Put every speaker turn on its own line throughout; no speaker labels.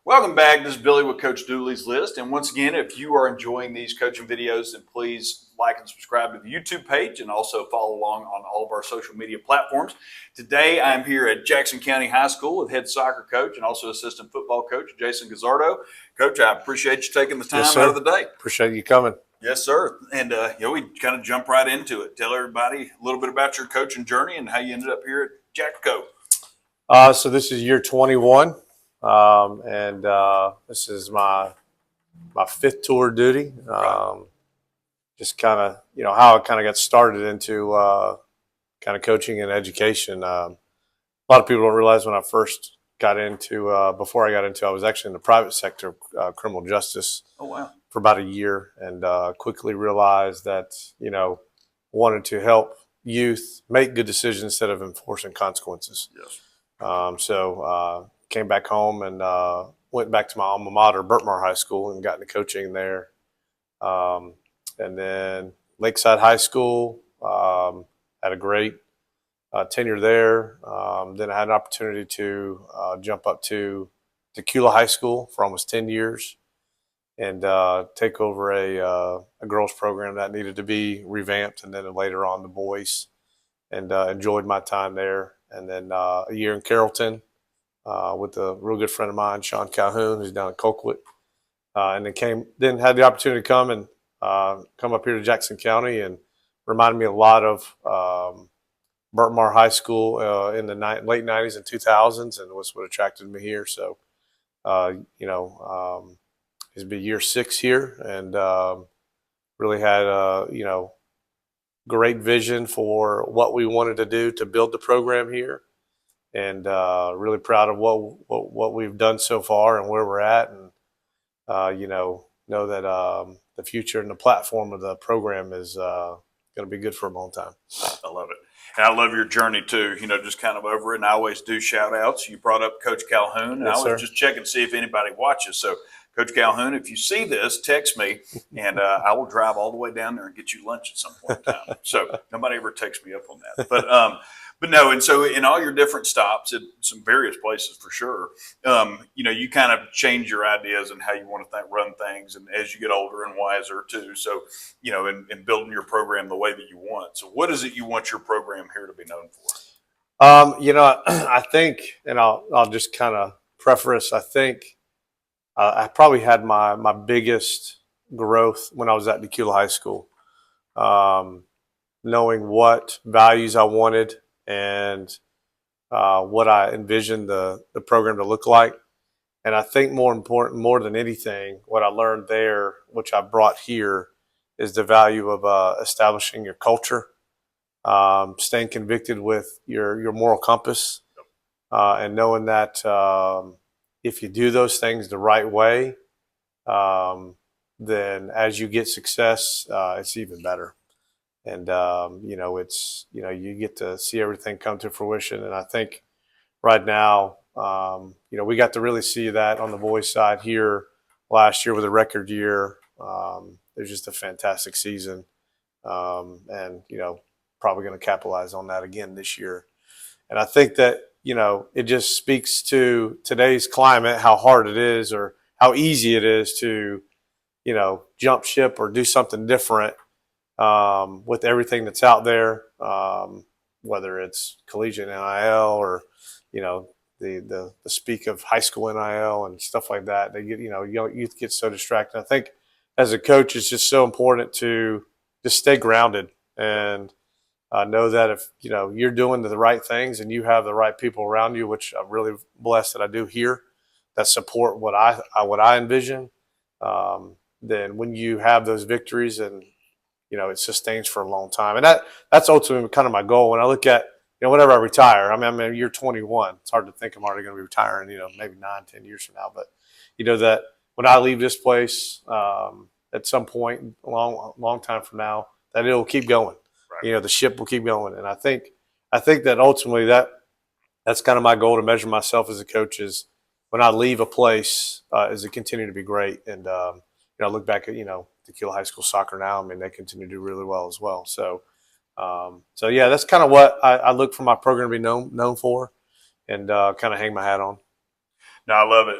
Welcome back. This is Billy with Coach Dooley's List. And once again, if you are enjoying these coaching videos, then please like and subscribe to the YouTube page and also follow along on all of our social media platforms. Today, I'm here at Jackson County High School with head soccer coach and also assistant football coach, Jason Guzzardo. Coach, I appreciate you taking the time out of the day.
Appreciate you coming.
Yes, sir. And, we kind of jump right into it. Tell everybody a little bit about your coaching journey and how you ended up here at Jackco.
So this is year 21. This is my fifth tour of duty. Just kind of, how I kind of got started into kind of coaching and education. A lot of people don't realize when I first got into, before I got into, I was actually in the private sector of criminal justice.
Oh, wow. For
about a year, and quickly realized that, wanted to help youth make good decisions instead of enforcing consequences.
Yes.
Came back home and went back to my alma mater, Burtmar High School, and got into coaching there. And then Lakeside High School, had a great tenure there. Then I had an opportunity to jump up to Tequila High School for almost 10 years and take over a girls program that needed to be revamped, and then later on the boys, and enjoyed my time there. And then a year in Carrollton, with a real good friend of mine, Sean Calhoun, who's down in Colquitt, and then had the opportunity to come up here to Jackson County, and reminded me a lot of Burtmar High School in the late 90s and 2000s, and was what attracted me here. So, it's been year 6 here, and really had great vision for what we wanted to do to build the program here. And really proud of what we've done so far and where we're at, and know that the future and the platform of the program is going to be good for a long time.
I love it. And I love your journey too, just kind of over it. And I always do shout outs. You brought up Coach Calhoun, and
Yes,
I was just checking to see if anybody watches. So Coach Calhoun, if you see this, text me, and I will drive all the way down there and get you lunch at some point in time. So nobody ever takes me up on that. But no, and so in all your different stops at some various places for sure, you kind of change your ideas and how you want to run things, and as you get older and wiser too. So, in building your program the way that you want. So what is it you want your program here to be known for?
I think, and I'll just kind of preface, I think I probably had my biggest growth when I was at Tequila High School, knowing what values I wanted and what I envisioned the program to look like. And I think more than anything, what I learned there, which I brought here, is the value of establishing your culture, staying convicted with your moral compass, and knowing that if you do those things the right way, then as you get success, it's even better. And, you get to see everything come to fruition. And I think right now, we got to really see that on the boys' side here last year with a record year. It was just a fantastic season. And probably going to capitalize on that again this year. And I think that, it just speaks to today's climate, how hard it is or how easy it is to, jump ship or do something different with everything that's out there, whether it's collegiate NIL or, the speak of high school NIL and stuff like that. They get, youth get so distracted. I think as a coach, it's just so important to just stay grounded and know that if you're doing the right things and you have the right people around you, which I'm really blessed that I do here, that support what I envision, then when you have those victories, and it sustains for a long time. And that's ultimately kind of my goal. When I look at whenever I retire, I'm in year 21. It's hard to think I'm already going to be retiring, maybe 9-10 years from now. But that when I leave this place at some point, a long time from now, that it'll keep going. Right. The ship will keep going. And I think that ultimately that's kind of my goal to measure myself as a coach is when I leave a place, is to continue to be great. And, I look back at, Tequila High School soccer now. I mean, they continue to do really well as well. So yeah, that's kind of what I look for my program to be known for, and kind of hang my hat on.
No, I love it,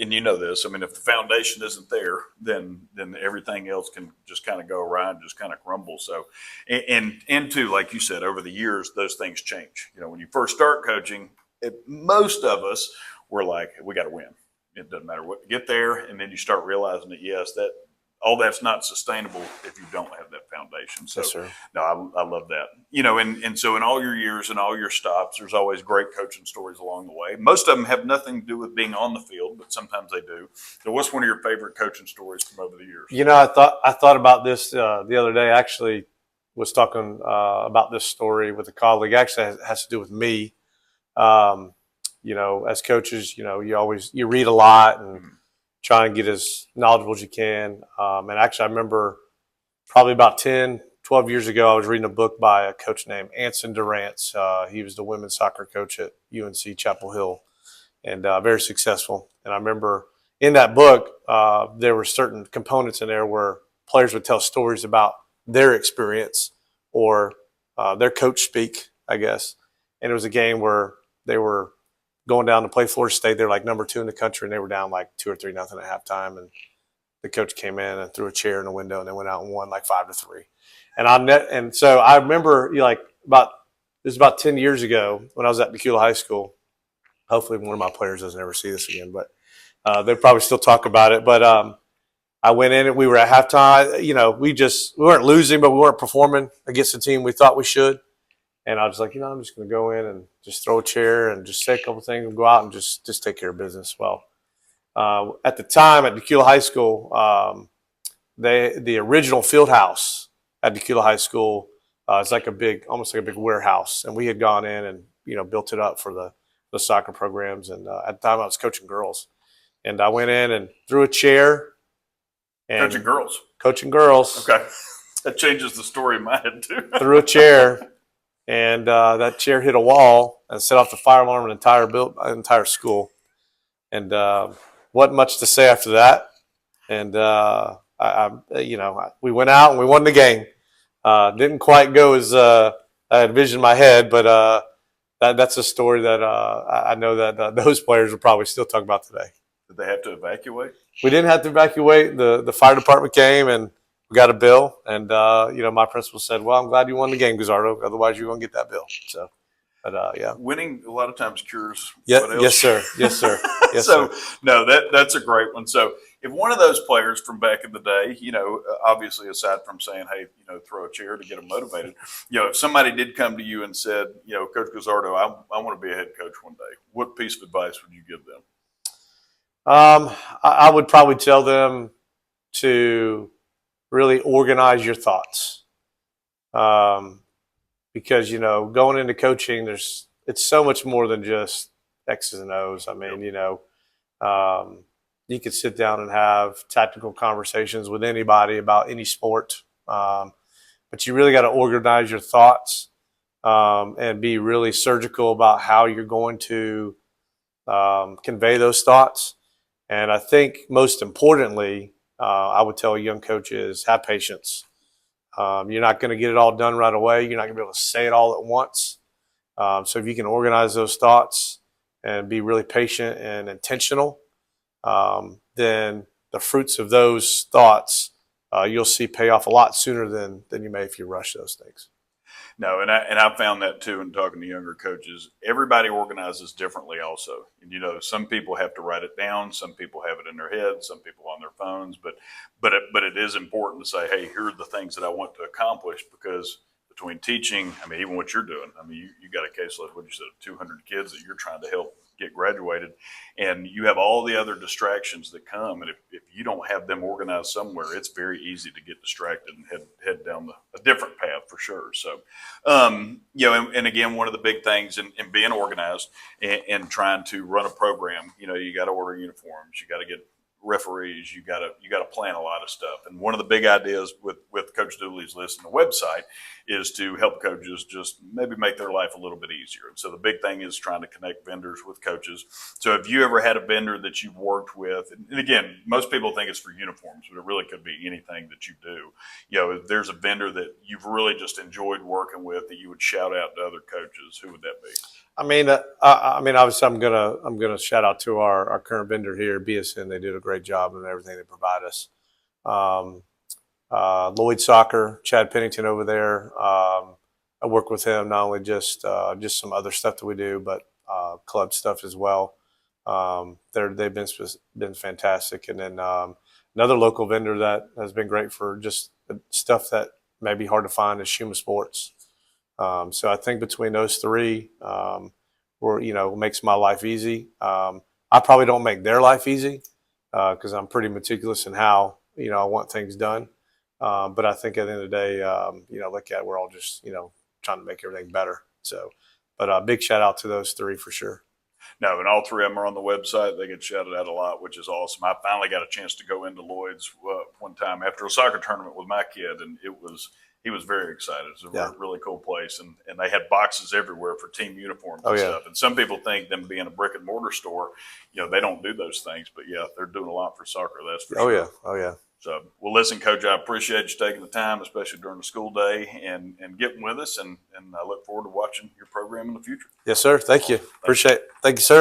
and you know this. I mean, if the foundation isn't there, then everything else can just kind of go awry and just kind of crumble. So, and too, like you said, over the years, those things change. You know, when you first start coaching, most of us were like, we got to win. It doesn't matter what, get there, and then you start realizing that yes, that all that's not sustainable if you don't have that foundation. So,
Yes, sir.
no, I love that. You know, and so in all your years and all your stops, there's always great coaching stories along the way. Most of them have nothing to do with being on the field, but sometimes they do. So, what's one of your favorite coaching stories from over the years?
You know, I thought about this the other day. I actually was talking about this story with a colleague. Actually, it has to do with me. Um, you know, as coaches, you know, you read a lot and try and get as knowledgeable as you can. And actually, I remember probably about 10, 12 years ago, I was reading a book by a coach named Anson Durrance. He was the women's soccer coach at UNC Chapel Hill, and very successful. And I remember in that book, there were certain components in there where players would tell stories about their experience or their coach speak, I guess. And it was a game where they were going down to play Florida State. They're like number 2 in the country, and they were down like 2 or 3 nothing at halftime. And the coach came in and threw a chair in the window, and they went out and won like 5-3. And so I remember, you know, like this was about 10 years ago when I was at Decula High School. Hopefully, one of my players doesn't ever see this again, but they'll probably still talk about it. But I went in and we were at halftime. You know, we weren't losing, but we weren't performing against the team we thought we should. And I was like, you know, I'm just going to go in and just throw a chair and just say a couple things and go out and just take care of business. Well, at the time at Decula High School, the original field house at Decula High School is like almost like a big warehouse, and we had gone in and, you know, built it up for the soccer programs. And at the time, I was coaching girls, and I went in and threw a chair. And
Coaching girls.
Coaching girls.
Okay, that changes the story in my head too.
Threw a chair, and that chair hit a wall and set off the fire alarm in the entire school. And wasn't much to say after that. And we went out and we won the game. Didn't quite go as I had envisioned in my head, but that's a story that I know that those players will probably still talk about today.
Did they have to evacuate?
We didn't have to evacuate. The fire department came and we got a bill. And my principal said, "Well, I'm glad you won the game, Guzzardo. Otherwise, you're going to get that bill." So. But yeah,
winning a lot of times cures.
Yeah,
what else.
yes, sir. Yes, sir. Yes,
so
sir.
No, that's a great one. So if one of those players from back in the day, you know, obviously aside from saying, hey, you know, throw a chair to get them motivated, you know, if somebody did come to you and said, you know, Coach Guzzardo, I want to be a head coach one day, what piece of advice would you give them?
I would probably tell them to really organize your thoughts. Because, you know, going into coaching, it's so much more than just X's and O's. I mean, you know, you could sit down and have tactical conversations with anybody about any sport, but you really got to organize your thoughts and be really surgical about how you're going to convey those thoughts. And I think most importantly, I would tell young coaches, have patience. You're not going to get it all done right away. You're not going to be able to say it all at once. So if you can organize those thoughts and be really patient and intentional, then the fruits of those thoughts you'll see pay off a lot sooner than you may if you rush those things.
No, and I found that too in talking to younger coaches. Everybody organizes differently also. And, you know, some people have to write it down. Some people have it in their heads. Some people on their phones. But it is important to say, hey, here are the things that I want to accomplish, because between teaching, I mean, even what you're doing, I mean, you got a caseload, what you said, 200 kids that you're trying to help get graduated, and you have all the other distractions that come. And if you don't have them organized somewhere, it's very easy to get distracted and head down a different path for sure. So, you know, and again, one of the big things in being organized and trying to run a program, you know, you got to order uniforms, you got to get referees, you got to plan a lot of stuff. And one of the big ideas with Coach Dooley's list on the website is to help coaches just maybe make their life a little bit easier. And so the big thing is trying to connect vendors with coaches. So if you ever had a vendor that you've worked with, and again, most people think it's for uniforms, but it really could be anything that you do. You know, if there's a vendor that you've really just enjoyed working with that you would shout out to other coaches, who would that be?
Obviously, I'm gonna shout out to our current vendor here, BSN. They did a great job in everything they provide us. Um, Lloyd Soccer, Chad Pennington over there. I work with him not only just some other stuff that we do, but club stuff as well. They've been fantastic. And then another local vendor that has been great for just stuff that may be hard to find is Shuma Sports. So I think between those three, makes my life easy. I probably don't make their life easy because I'm pretty meticulous in how I want things done. But I think at the end of the day, look at it, we're all just trying to make everything better. So, but big shout out to those three for sure.
No, and all three of them are on the website. They get shouted out a lot, which is awesome. I finally got a chance to go into Lloyd's one time after a soccer tournament with my kid, and he was very excited. It's a really cool place, and they had boxes everywhere for team uniforms and stuff. And some people think them being a brick and mortar store, they don't do those things, but they're doing a lot for soccer. That's for sure.
Oh yeah.
So, well, listen, Coach, I appreciate you taking the time, especially during the school day, and getting with us, and I look forward to watching your program in the future.
Yes, sir. Thank you. Appreciate it. Thank you, sir.